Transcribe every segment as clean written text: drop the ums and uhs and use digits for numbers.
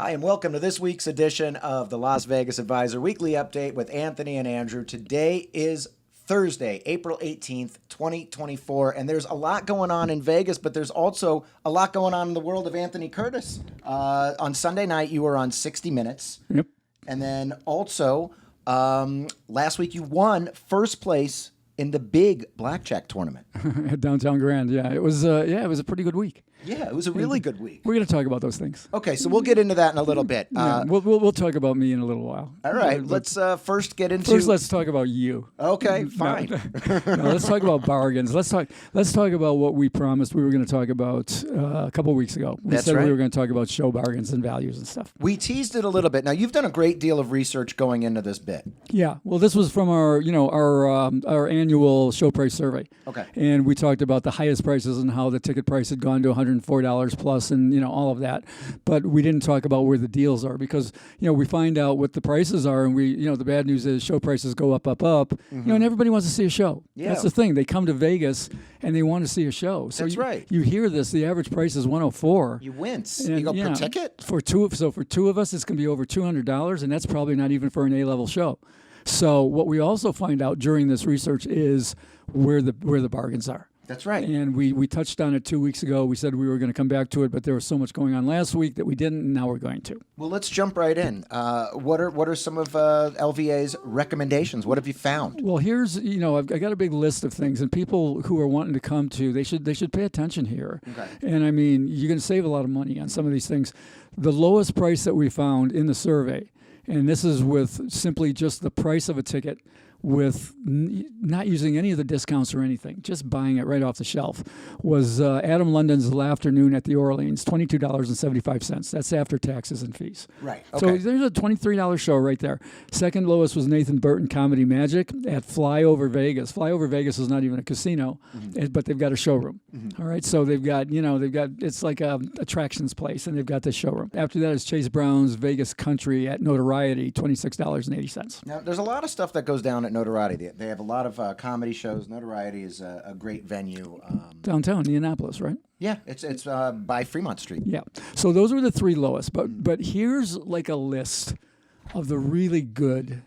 Hi, and welcome to this week's edition of the Las Vegas Advisor Weekly Update with Anthony and Andrew. Today is Thursday, April 18th, 2024, and there's a lot going on in Vegas, but there's also a lot going on in the world of Anthony Curtis. On Sunday night, you were on 60 Minutes. Yep. And then also, last week you won first place in the big blackjack tournament. At Downtown Grand, yeah. It was a pretty good week. Yeah, it was a really good week. We're going to talk about those things. Okay, so we'll get into that in a little bit. We'll talk about me in a little while. All right, let's first get into... First, let's talk about you. Okay, fine. No, let's talk about bargains. Let's talk about what we promised we were going to talk about a couple of weeks ago. We said we were going to talk about show bargains and values and stuff. We teased it a little bit. Now, you've done a great deal of research going into this bit. Yeah, well, this was from our annual show price survey. Okay. And we talked about the highest prices and how the ticket price had gone to $104 plus and, all of that. But we didn't talk about where the deals are because, we find out what the prices are and the bad news is show prices go up, mm-hmm. And everybody wants to see a show. Yeah. That's the thing. They come to Vegas and they want to see a show. So That's right. You hear this, the average price is $104. You wince. And, you go per ticket? For two of us, it's going to be over $200, and that's probably not even for an A-level show. So what we also find out during this research is where the bargains are. That's right. And we touched on it 2 weeks ago. We said we were going to come back to it, but there was so much going on last week that we didn't, and now we're going to. Well, let's jump right in. What are some of LVA's recommendations? What have you found? Well, here's, I got a big list of things, and people who are wanting to come to, they should pay attention here. Okay. And I mean, you're going to save a lot of money on some of these things. The lowest price that we found in the survey, and this is with simply just the price of a ticket, with not using any of the discounts or anything, just buying it right off the shelf, was Adam London's L'Afternoon at the Orleans, $22.75. That's after taxes and fees. Right. Okay. So there's a $23 show right there. Second lowest was Nathan Burton Comedy Magic at Flyover Vegas. Flyover Vegas is not even a casino, mm-hmm. but they've got a showroom. Mm-hmm. All right. So they've got it's like a attractions place, and they've got this showroom. After that is Chase Brown's Vegas Country at Notoriety, $26.80. Now, there's a lot of stuff that goes down at Notoriety. They have a lot of comedy shows. Notoriety is a great venue. Downtown Indianapolis, right? Yeah, it's by Fremont Street. Yeah. So those were the three lowest. But here's like a list of the really good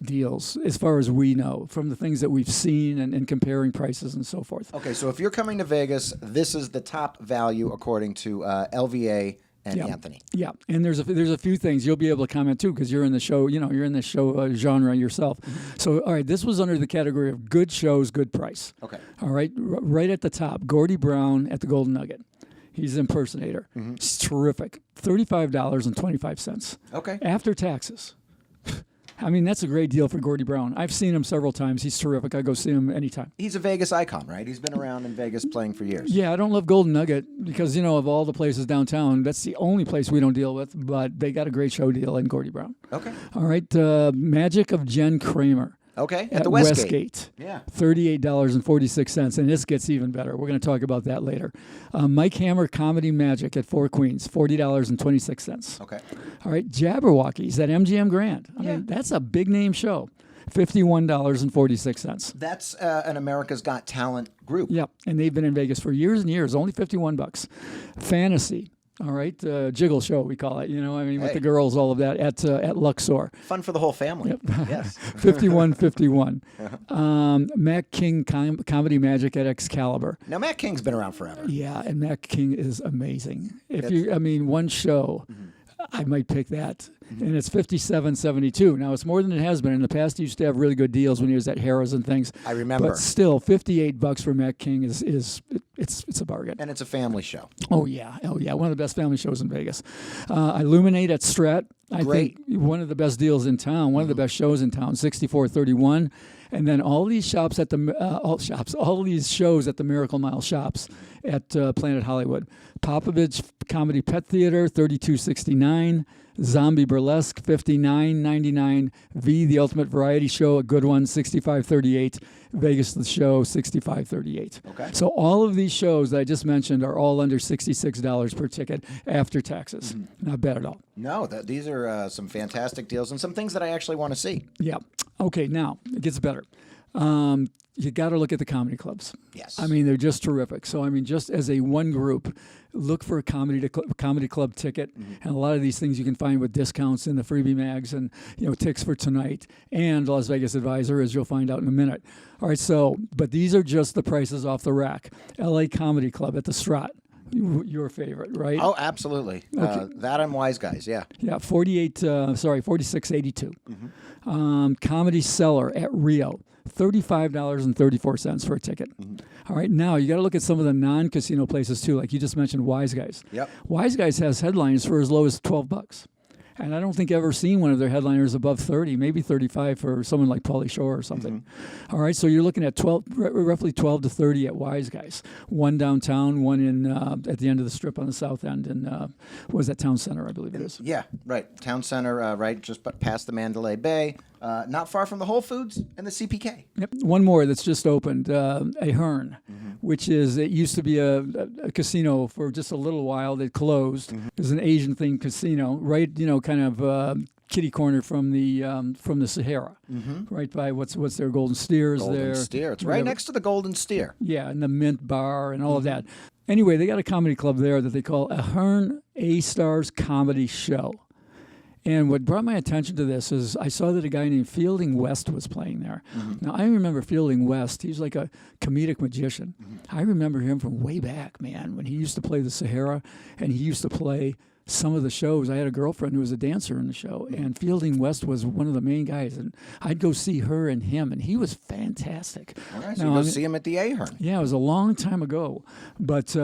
deals as far as we know from the things that we've seen and comparing prices and so forth. Okay, so if you're coming to Vegas, this is the top value according to LVA and Anthony. Yeah, and there's a few things you'll be able to comment too because you're in the show. You're in the show genre yourself. Mm-hmm. So all right, this was under the category of good shows, good price. Okay. All right, right at the top, Gordy Brown at the Golden Nugget. He's an impersonator. Mm-hmm. He's terrific. $35.25. Okay. After taxes. I mean, that's a great deal for Gordy Brown. I've seen him several times. He's terrific. I go see him anytime. He's a Vegas icon, right? He's been around in Vegas playing for years. Yeah, I don't love Golden Nugget because, of all the places downtown, that's the only place we don't deal with, but they got a great show deal in Gordy Brown. Okay. All right, Magic of Jen Kramer. Okay, at the Westgate. Yeah. $38.46, and this gets even better. We're going to talk about that later. Mike Hammer Comedy Magic at Four Queens, $40.26. Okay. All right, Jabberwockies at MGM Grand. I mean, that's a big name show. $51.46. That's an America's Got Talent group. Yep, and they've been in Vegas for years and years. Only $51. Fantasy. All right, jiggle show we call it. With the girls, all of that at Luxor. Fun for the whole family. Yep. Yes. 51.51. Matt King Comedy Magic at Excalibur. Now Matt King's been around forever. Yeah, and Matt King is amazing. One show. Mm-hmm. I might pick that. Mm-hmm. And it's $57.72. Now, it's more than it has been. In the past, he used to have really good deals when he was at Harrah's and things. I remember. But still, $58 for Matt King is a bargain. And it's a family show. Oh, yeah. One of the best family shows in Vegas. Illuminate at Strat. I think one of the best deals in town, one of the best shows in town, $64.31. And then all these shops at all these shows at the Miracle Mile shops at Planet Hollywood. Popovich Comedy Pet Theater, $32.69. Zombie Burlesque, $59.99. The Ultimate Variety Show, a good one, $65.38. Vegas the Show, $65.38. Okay. So all of these shows that I just mentioned are all under $66 per ticket after taxes. Mm-hmm. Not bad at all. No, these are some fantastic deals and some things that I actually want to see. Yeah. Okay, now it gets better. you got to look at the comedy clubs. Yes. I mean, they're just terrific. So, I mean, just as a one group, look for a comedy club ticket. And a lot of these things you can find with discounts in the freebie mags and, ticks for tonight and Las Vegas Advisor, as you'll find out in a minute. All right, so, but these are just the prices off the rack. LA Comedy Club at the Strat. Your favorite, right? Oh, absolutely. Okay. That and Wise Guys, yeah. Yeah, 4682. Comedy Cellar at Rio, $35.34 for a ticket. All right, now you got to look at some of the non-casino places too, like you just mentioned, Wise Guys. Yep. Wise Guys has headliners for as low as $12. And I don't think I've ever seen one of their headliners above 30, maybe 35 for someone like Pauly Shore or something. All right, so you're looking at roughly 12 to 30 at Wise Guys. One downtown, one in at the end of the strip on the south end, and what is that, Town Center, I believe it is. Yeah, right. Town Center, right, just past the Mandalay Bay, not far from the Whole Foods and the CPK. Yep. One more that's just opened, Ahern, which is, it used to be a casino for just a little while that closed. It was an Asian-themed casino, right, kind of kitty corner from the Sahara, right by what's their Golden Steer is there. Golden Steer. It's right next to the Golden Steer. Yeah, and the Mint Bar and all of that. Anyway, they got a comedy club there that they call Ahern A-Stars Comedy Show. And what brought my attention to this is I saw that a guy named Fielding West was playing there. Now, I remember Fielding West. He's like a comedic magician. I remember him from way back, man, when he used to play the Sahara, and he used to play some of the shows. I had a girlfriend who was a dancer in the show, and Fielding West was one of the main guys. And I'd go see her and him, and he was fantastic. All right, so you go see him at the Ahern. Yeah, it was a long time ago. But,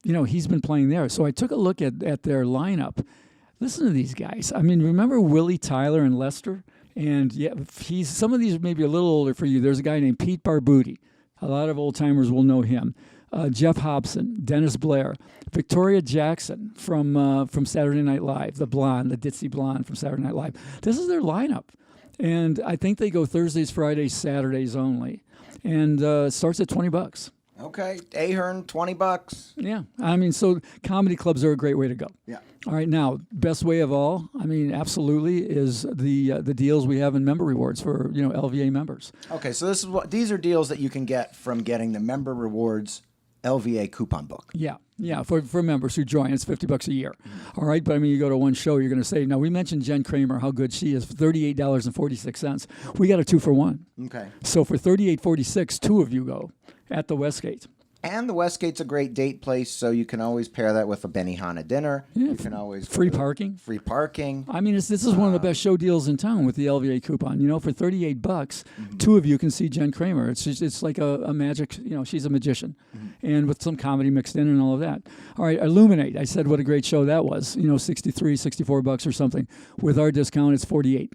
he's been playing there. So I took a look at their lineup. Listen to these guys. I mean, remember Willie Tyler and Lester? And yeah, some of these may be a little older for you. There's a guy named Pete Barbuti. A lot of old timers will know him. Jeff Hobson, Dennis Blair, Victoria Jackson from Saturday Night Live, the blonde, the ditzy blonde from Saturday Night Live. This is their lineup. And I think they go Thursdays, Fridays, Saturdays only. And it starts at $20. Okay, Ahern, $20. Yeah, I mean, so comedy clubs are a great way to go. Yeah. All right, now, best way of all, I mean, absolutely, is the deals we have in member rewards for, LVA members. Okay, so these are deals that you can get from getting the member rewards LVA coupon book. Yeah, for members who join, it's $50 a year. All right, but I mean, you go to one show, you're going to say, now we mentioned Jen Kramer, how good she is, $38.46. We got a 2-for-1. Okay. So for $38.46, two of you go at the Westgate. And the Westgate's a great date place, so you can always pair that with a Benihana dinner. Yeah, you can always free parking. Free parking. I mean, this is one of the best show deals in town with the LVA coupon. For $38, two of you can see Jen Kramer. It's like a magic. She's a magician, and with some comedy mixed in and all of that. All right, Illuminate. I said what a great show that was. $64 or something. With our discount, it's $48.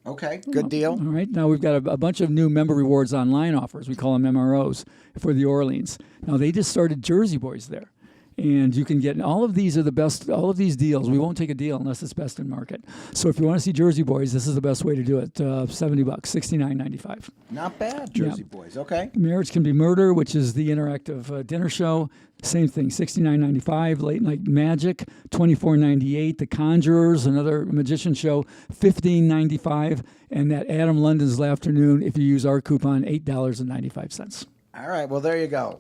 Okay, good deal. All right, now we've got a bunch of new member rewards online offers. We call them MROs for the Orleans. Now, they just started Jersey Boys there. And you can get, all of these are the best, all of these deals. We won't take a deal unless it's best in market. So if you want to see Jersey Boys, this is the best way to do it. $70, $69.95. Not bad, Jersey Boys. Okay. Marriage Can Be Murder, which is the interactive dinner show. Same thing, $69.95. Late Night Magic, $24.98. The Conjurers, another magician show, $15.95. And that Adam London's Laughternoon, if you use our coupon, $8.95. All right, well, there you go.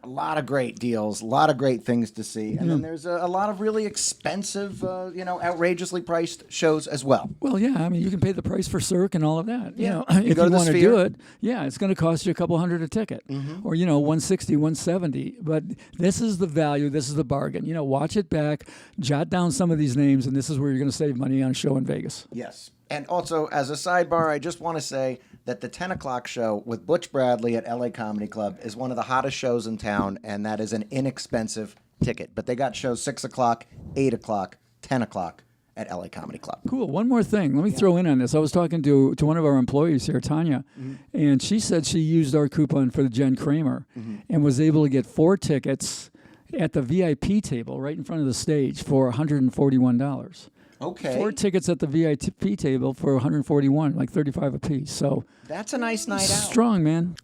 A lot of great deals, a lot of great things to see. And then there's a lot of really expensive, outrageously priced shows as well. Well, yeah, I mean, you can pay the price for Cirque and all of that. Yeah. If you go to the want to Sphere. do it, it's going to cost you a couple $100 a ticket. Or, $160, $170. But this is the value, this is the bargain. Watch it back, jot down some of these names, and this is where you're going to save money on a show in Vegas. Yes. And also, as a sidebar, I just want to say that the 10 o'clock show with Butch Bradley at LA Comedy Club is one of the hottest shows in town, and that is an inexpensive ticket. But they got shows 6 o'clock, 8 o'clock, 10 o'clock at LA Comedy Club. Cool. One more thing. Let me throw in on this. I was talking to one of our employees here, Tanya, and she said she used our coupon for the Jen Kramer and was able to get 4 tickets at the VIP table right in front of the stage for $141. Okay. 4 tickets at the VIP table for $141, like $35 a piece. So that's a nice night out. Strong, man.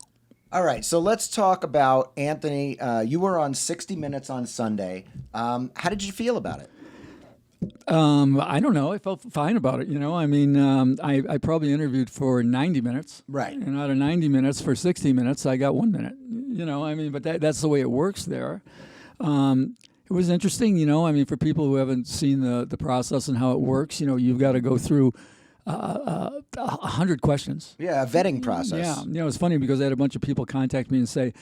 All right, so let's talk about Anthony. You were on 60 Minutes on Sunday. How did you feel about it? I don't know. I felt fine about it. I mean, I probably interviewed for 90 minutes. Right. And out of 90 minutes, for 60 minutes, I got 1 minute. I mean, but that's the way it works there. It was interesting, I mean, for people who haven't seen the process and how it works, you've got to go through 100 questions. Yeah, a vetting process. Yeah. It's funny because I had a bunch of people contact me and say,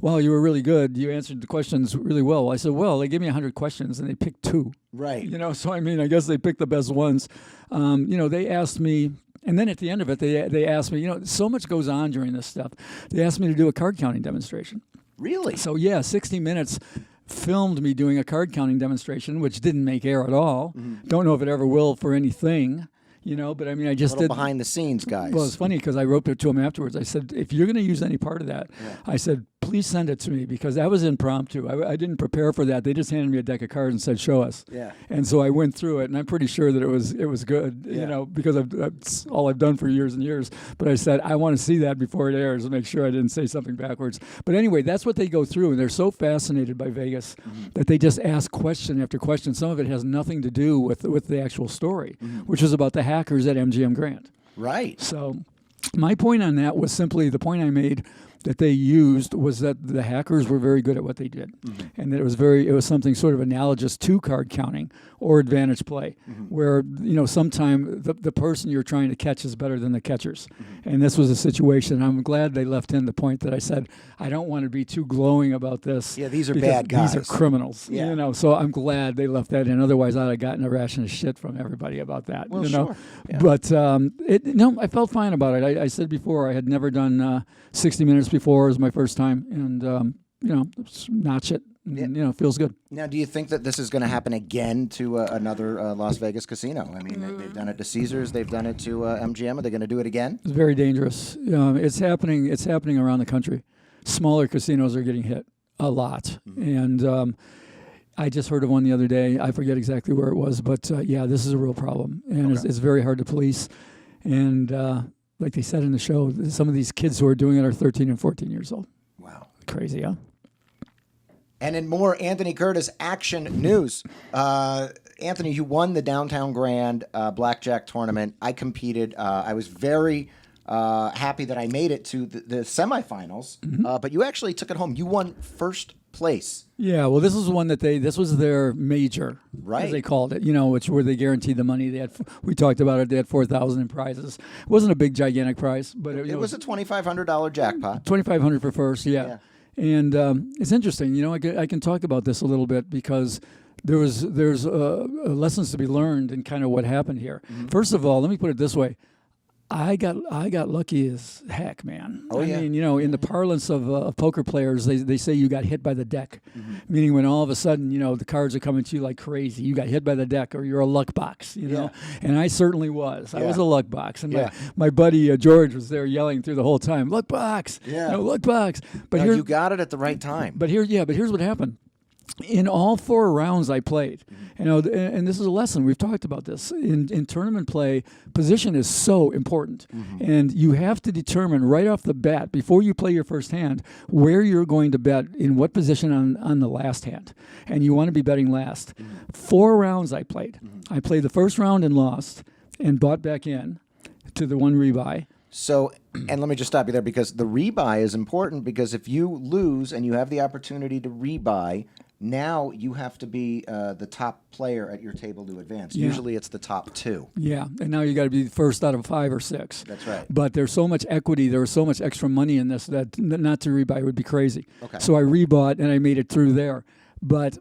well, you were really good. You answered the questions really well. I said, well, they gave me 100 questions and they picked 2. Right. So I mean, I guess they picked the best ones. They asked me, and then at the end of it, they asked me, so much goes on during this stuff. They asked me to do a card counting demonstration. Really? So 60 minutes filmed me doing a card counting demonstration, which didn't make air at all. Mm-hmm. Don't know if it ever will for anything. But I mean, I just did behind the scenes, guys. Well, it's funny because I wrote it to him afterwards. I said, if you're going to use any part of that, I said, please send it to me because that was impromptu. I didn't prepare for that. They just handed me a deck of cards and said, show us. Yeah. And so I went through it, and I'm pretty sure that it was good, because that's all I've done for years and years. But I said, I want to see that before it airs and make sure I didn't say something backwards. But anyway, that's what they go through, and they're so fascinated by Vegas that they just ask question after question. Some of it has nothing to do with the actual story, which is about the hackers at MGM Grand. Right. So my point on that was simply the point I made that they used was that the hackers were very good at what they did, and that it was something sort of analogous to card counting or advantage play, where sometime the person you're trying to catch is better than the catchers, and this was a situation. I'm glad they left in the point that I said I don't want to be too glowing about this. Yeah, these are bad guys. These are criminals. Yeah. So I'm glad they left that in. Otherwise, I'd have gotten a ration of shit from everybody about that. Well, sure. Yeah. But I felt fine about it. I said before I had never done 60 minutes before. It was my first time, and notch it. And, feels good. Now, do you think that this is going to happen again to another Las Vegas casino? I mean, they've done it to Caesars, they've done it to MGM. Are they going to do it again? It's very dangerous. It's happening. It's happening around the country. Smaller casinos are getting hit a lot, and I just heard of one the other day. I forget exactly where it was, but this is a real problem, and it's very hard to police. And like they said in the show, some of these kids who are doing it are 13 and 14 years old. Wow. Crazy, huh? And in more Anthony Curtis action news, Anthony, you won the Downtown Grand Blackjack tournament. I competed. I was very happy that I made it to the semifinals, but you actually took it home. You won first place. Yeah, well, this was their major, right, as they called it, where they guaranteed the money. We talked about it. They had $4,000 in prizes. It wasn't a big, gigantic prize, but it was a $2,500 jackpot. $2,500 for first, yeah. And it's interesting, I can talk about this a little bit because there's lessons to be learned in kind of what happened here. First of all, let me put it this way. I got lucky as heck, man. Oh, I mean, in the parlance of poker players, they say you got hit by the deck, meaning when all of a sudden, the cards are coming to you like crazy. You got hit by the deck, or you're a luck box, And I certainly was. I was a luck box, and my buddy George was there yelling through the whole time, "Luck box, luck box." But you got it at the right time. But here's what happened. In all 4 rounds I played, and this is a lesson. We've talked about this. In tournament play, position is so important. And you have to determine right off the bat, before you play your first hand, where you're going to bet, in what position on the last hand. And you want to be betting last. 4 rounds I played. I played the first round and lost, and bought back in to the one rebuy. So, and let me just stop you there, because the rebuy is important, because if you lose and you have the opportunity to rebuy, now you have to be the top player at your table to advance. Yeah. Usually it's the top 2. Yeah, and now you got to be first out of 5 or 6. That's right. But there's so much equity, there was so much extra money in this that not to rebuy would be crazy. Okay. So I rebought and I made it through there. But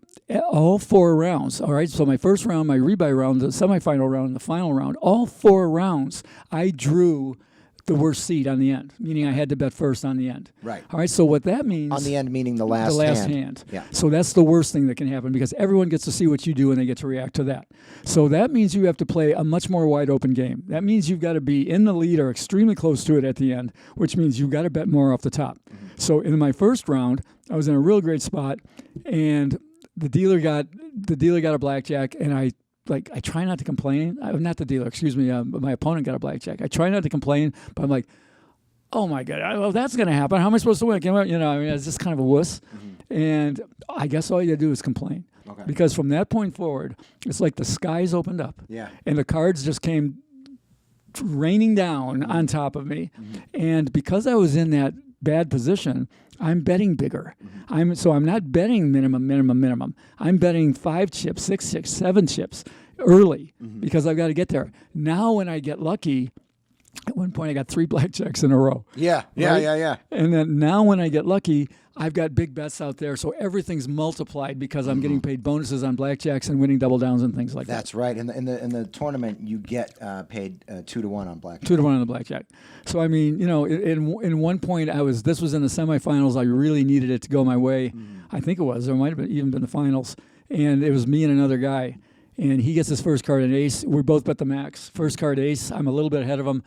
all 4 rounds, all right, so my first round, my rebuy round, the semifinal round, and the final round, all 4 rounds, I drew the worst seed on the end, meaning I had to bet first on the end. Right. All right, so what that means... On the end, meaning the last hand. Yeah. So that's the worst thing that can happen, because everyone gets to see what you do and they get to react to that. So that means you have to play a much more wide open game. That means you've got to be in the lead or extremely close to it at the end, which means you've got to bet more off the top. So in my first round, I was in a real great spot, and the dealer got a blackjack, and I try not to complain. Not the dealer, excuse me. My opponent got a blackjack. I try not to complain, but I'm like, oh my God, well, that's going to happen. How am I supposed to win? It's just kind of a wuss. And I guess all you got to do is complain. Okay. Because from that point forward, it's like the skies opened up. Yeah. And the cards just came raining down on top of me. And because I was in that bad position, I'm betting bigger. I'm not betting minimum. I'm betting 5 chips, 6 chips, 7 chips early because I've got to get there. Now when I get lucky, at one point I got 3 blackjacks in a row. Yeah. And then now when I get lucky, I've got big bets out there, so everything's multiplied because I'm getting paid bonuses on blackjacks and winning double downs and things like that. That's right. In the tournament, you get paid 2-1 on blackjack. 2-1 on the blackjack. So I mean, in one point this was in the semifinals. I really needed it to go my way. I think it was. Or it might have even been the finals. And it was me and another guy. And he gets his first card an ace. We both bet the max. First card ace. I'm a little bit ahead of him.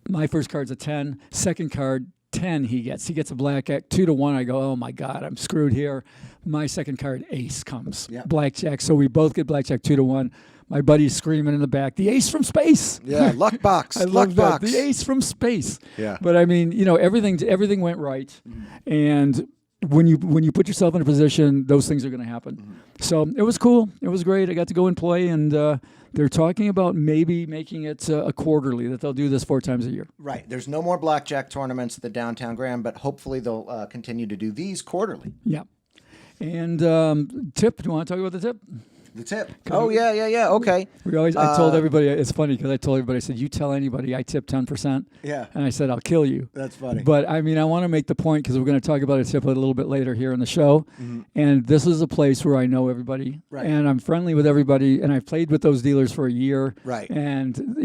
My first card's a 10. Second card 10 he gets a blackjack 2-1. I go, oh my God, I'm screwed here. My second card ace comes, blackjack. So we both get blackjack 2-1. My buddy's screaming in the back, the ace from space. Yeah, luck box. I love that, the ace from space. Yeah. But I mean, everything went right, and when you put yourself in a position, those things are going to happen. So it was cool. It was great. I got to go and play, and they're talking about maybe making it a quarterly, that they'll do this 4 times a year. Right. There's no more blackjack tournaments at the Downtown Grand, but hopefully they'll continue to do these quarterly. Yeah. And tip, do you want to talk about the tip? The tip. Oh, yeah. Okay. I told everybody, it's funny because I told everybody, I said, you tell anybody I tip 10%. Yeah. And I said, I'll kill you. That's funny. But I mean, I want to make the point because we're going to talk about a tip a little bit later here in the show. And this is a place where I know everybody. Right. And I'm friendly with everybody. And I've played with those dealers for a year. Right. And,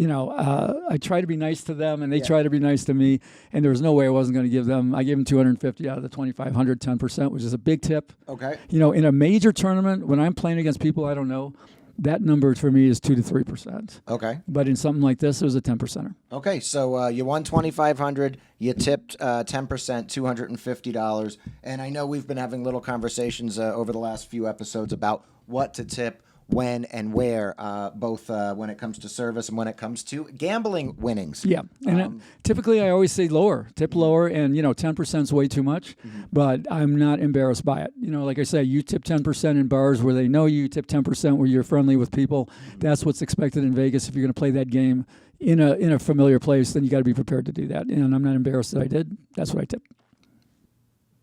I try to be nice to them and they try to be nice to me. And there was no way I wasn't going to give them. I gave them $250 out of the $2,500, 10%, which is a big tip. Okay. In a major tournament, when I'm playing against people I don't know, that number for me is 2 to 3%. Okay. But in something like this, it was a 10%er. Okay, so you won $2,500. You tipped 10%, $250. And I know we've been having little conversations over the last few episodes about what to tip, when and where, both when it comes to service and when it comes to gambling winnings. Yeah, and typically I always say lower, tip lower, and 10% is way too much, but I'm not embarrassed by it. Like I say, you tip 10% in bars where they know you, tip 10% where you're friendly with people. That's what's expected in Vegas if you're going to play that game in a familiar place. Then you got to be prepared to do that, and I'm not embarrassed that I did. That's what I tip.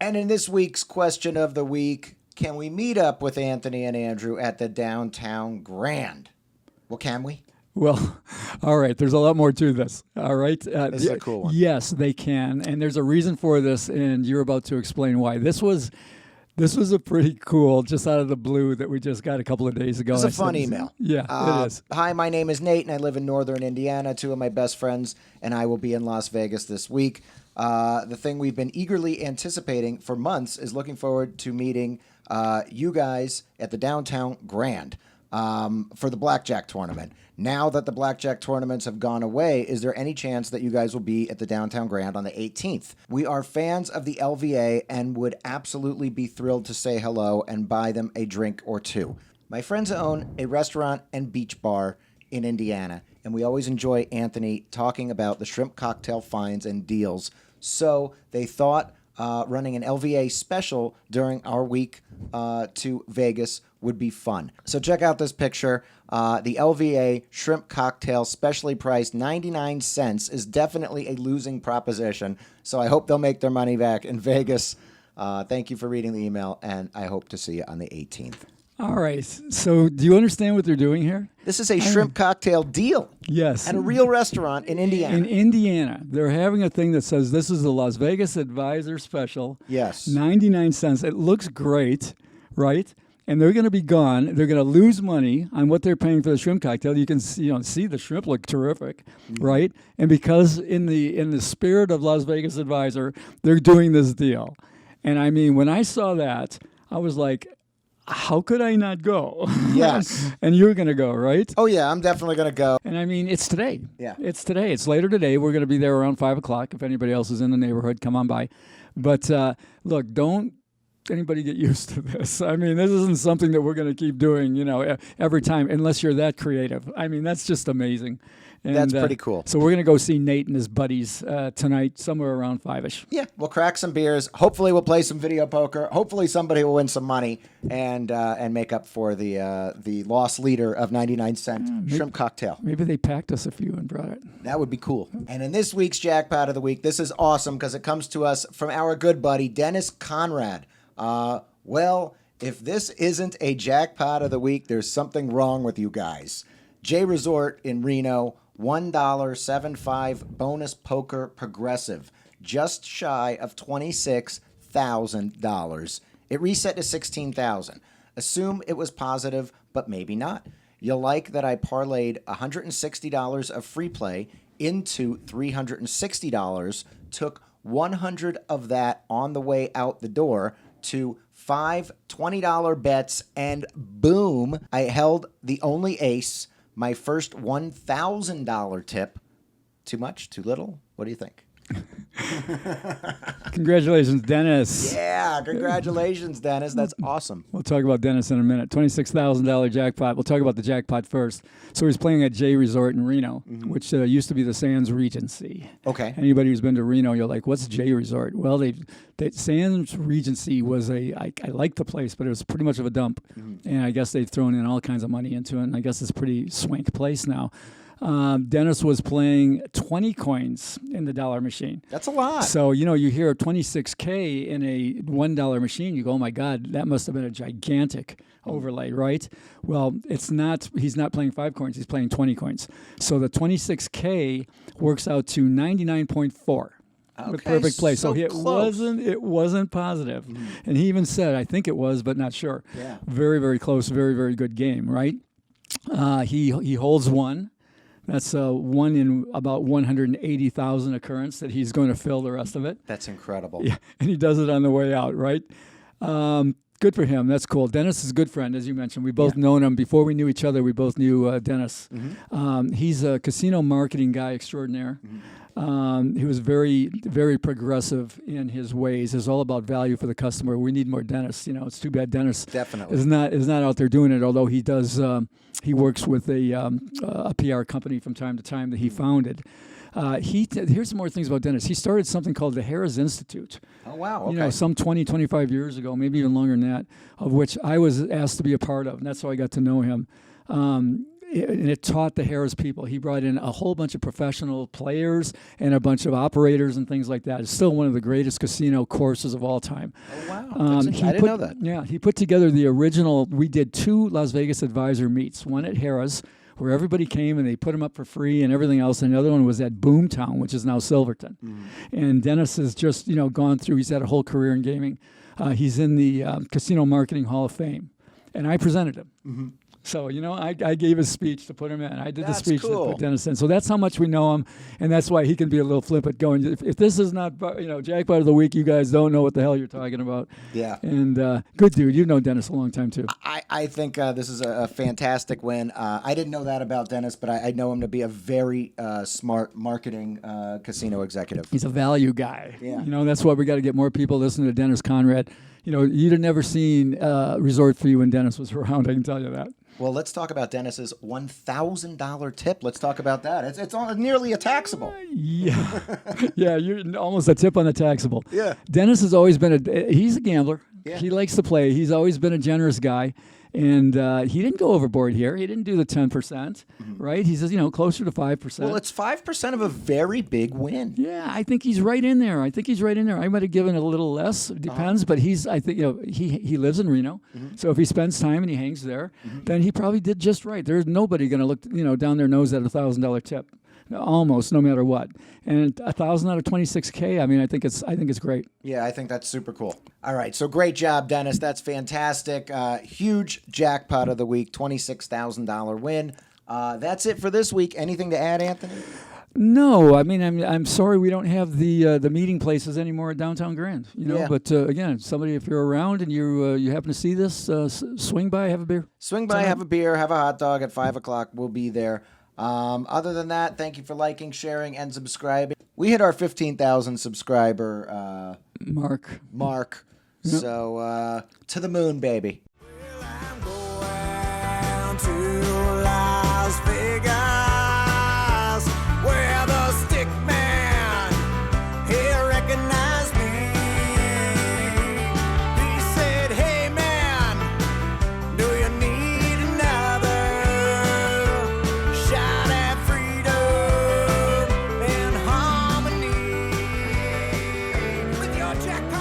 And in this week's question of the week, can we meet up with Anthony and Andrew at the Downtown Grand? Well, can we? Well, all right. There's a lot more to this. All right. This is a cool one. Yes, they can, and there's a reason for this, and you're about to explain why. This was a pretty cool, just out of the blue, that we just got a couple of days ago. It's a fun email. Yeah, it is. Hi, my name is Nate, and I live in northern Indiana. 2 of my best friends and I will be in Las Vegas this week. The thing we've been eagerly anticipating for months is looking forward to meeting you guys at the Downtown Grand for the Blackjack tournament. Now that the Blackjack tournaments have gone away, is there any chance that you guys will be at the Downtown Grand on the 18th? We are fans of the LVA and would absolutely be thrilled to say hello and buy them a drink or two. My friends own a restaurant and beach bar in Indiana, and we always enjoy Anthony talking about the shrimp cocktail finds and deals. So they thought running an LVA special during our week to Vegas would be fun. So check out this picture. The LVA shrimp cocktail, specially priced 99 cents, is definitely a losing proposition. So I hope they'll make their money back in Vegas. Thank you for reading the email, and I hope to see you on the 18th. All right. So do you understand what they're doing here? This is a shrimp cocktail deal. Yes. At a real restaurant in Indiana. In Indiana. They're having a thing that says this is the Las Vegas Advisor Special. Yes. 99 cents. It looks great, right? And they're going to be gone. They're going to lose money on what they're paying for the shrimp cocktail. You can see the shrimp look terrific, right? And because in the spirit of Las Vegas Advisor, they're doing this deal. And I mean, when I saw that, I was like, how could I not go? Yes. And you're going to go, right? Oh, yeah, I'm definitely going to go. And I mean, it's today. Yeah. It's today. It's later today. We're going to be there around 5 o'clock. If anybody else is in the neighborhood, come on by. But look, don't anybody get used to this. I mean, this isn't something that we're going to keep doing, every time, unless you're that creative. I mean, that's just amazing. And, That's pretty cool. So we're going to go see Nate and his buddies tonight, somewhere around 5-ish. Yeah, we'll crack some beers. Hopefully, we'll play some video poker. Hopefully, somebody will win some money and make up for the lost leader of 99-cent shrimp cocktail. Maybe they packed us a few and brought it. That would be cool. And in this week's Jackpot of the Week, this is awesome because it comes to us from our good buddy, Dennis Conrad. Well, if this isn't a Jackpot of the Week, there's something wrong with you guys. J Resort in Reno, $1.75 bonus poker progressive, just shy of $26,000. It reset to $16,000. Assume it was positive, but maybe not. You'll like that I parlayed $160 of free play into $360, took 100 of that on the way out the door to 5 $20 bets, and boom, I held the only ace. My first $1,000 tip. Too much? Too little? What do you think? Congratulations, Dennis. Yeah, congratulations, Dennis. That's awesome. We'll talk about Dennis in a minute. $26,000 jackpot. We'll talk about the jackpot first. So he's playing at J Resort in Reno, which used to be the Sands Regency. Okay. Anybody who's been to Reno, you're like, what's J Resort? Well, Sands Regency was I liked the place, but it was pretty much of a dump. And I guess they've thrown in all kinds of money into it, and I guess it's a pretty swank place now. Dennis was playing 20 coins in the dollar machine. That's a lot. So, you hear 26K in a $1 machine, you go, oh my God, that must have been a gigantic overlay, right? Well, it's not, he's not playing 5 coins, he's playing 20 coins. So the 26K works out to 99.4. Okay, With perfect play. So it close. wasn't positive. And he even said, I think it was, but not sure. Yeah. Very, very close, very, very good game, right? He holds one. That's one in about 180,000 occurrence that he's going to fill the rest of it. That's incredible. Yeah, and he does it on the way out, right? Good for him. That's cool. Dennis is a good friend, as you mentioned. We both known him. Before we knew each other, we both knew Dennis. He's a casino marketing guy extraordinaire. He was very, very progressive in his ways. It's all about value for the customer. We need more Dennis. It's too bad Dennis Definitely is not out there doing it. Although he does, he works with a PR company from time to time that he founded. Here's some more things about Dennis. He started something called the Harris Institute. Oh, wow. Okay. Some 20, 25 years ago, maybe even longer than that, of which I was asked to be a part of, and that's how I got to know him. And it taught the Harris people. He brought in a whole bunch of professional players and a bunch of operators and things like that. It's still one of the greatest casino courses of all time. Oh, wow. I didn't know that. Yeah, he put together the original. We did 2 Las Vegas advisor meets, one at Harris, where everybody came and they put them up for free and everything else. And the other one was at Boomtown, which is now Silverton. And Dennis has just, gone through, he's had a whole career in gaming. He's in the Casino Marketing Hall of Fame. And I presented him. So, I gave a speech to put him in. I did the speech to put Dennis in. So that's how much we know him, and that's why he can be a little flippant going, if this is not, Jackpot of the Week, you guys don't know what the hell you're talking about. Yeah. And good dude. You've known Dennis a long time, too. I think this is a fantastic win. I didn't know that about Dennis, but I know him to be a very smart marketing casino executive. He's a value guy. Yeah. That's why we got to get more people listening to Dennis Conrad. You'd have never seen Resort for You when Dennis was around, I can tell you that. Well, let's talk about Dennis's $1,000 tip. Let's talk about that. It's nearly a taxable. Yeah. Yeah, you're almost a tip on the taxable. Yeah. Dennis has always been he's a gambler. Yeah. He likes to play. He's always been a generous guy. And he didn't go overboard here. He didn't do the 10%, right? He says, closer to 5%. Well, it's 5% of a very big win. Yeah, I think he's right in there. I might have given a little less. It depends, but I think he lives in Reno. So if he spends time and he hangs there, then he probably did just right. There's nobody going to look, down their nose at a $1,000 tip. Almost no matter what, and 1,000 out of 26K. I mean, I think it's great. Yeah, I think that's super cool. All right, so great job, Dennis. That's fantastic. Huge jackpot of the week, $26,000 win. That's it for this week. Anything to add, Anthony? No, I mean I'm sorry we don't have the meeting places anymore at Downtown Grand. Yeah. But again, somebody if you're around and you happen to see this, swing by, have a beer. Swing by, have a beer, have a hot dog at 5:00. We'll be there. Other than that, thank you for liking, sharing, and subscribing. We hit our 15,000 subscriber mark. Yep. So to the moon, baby. Well, I'm going to Las Vegas the jackpot.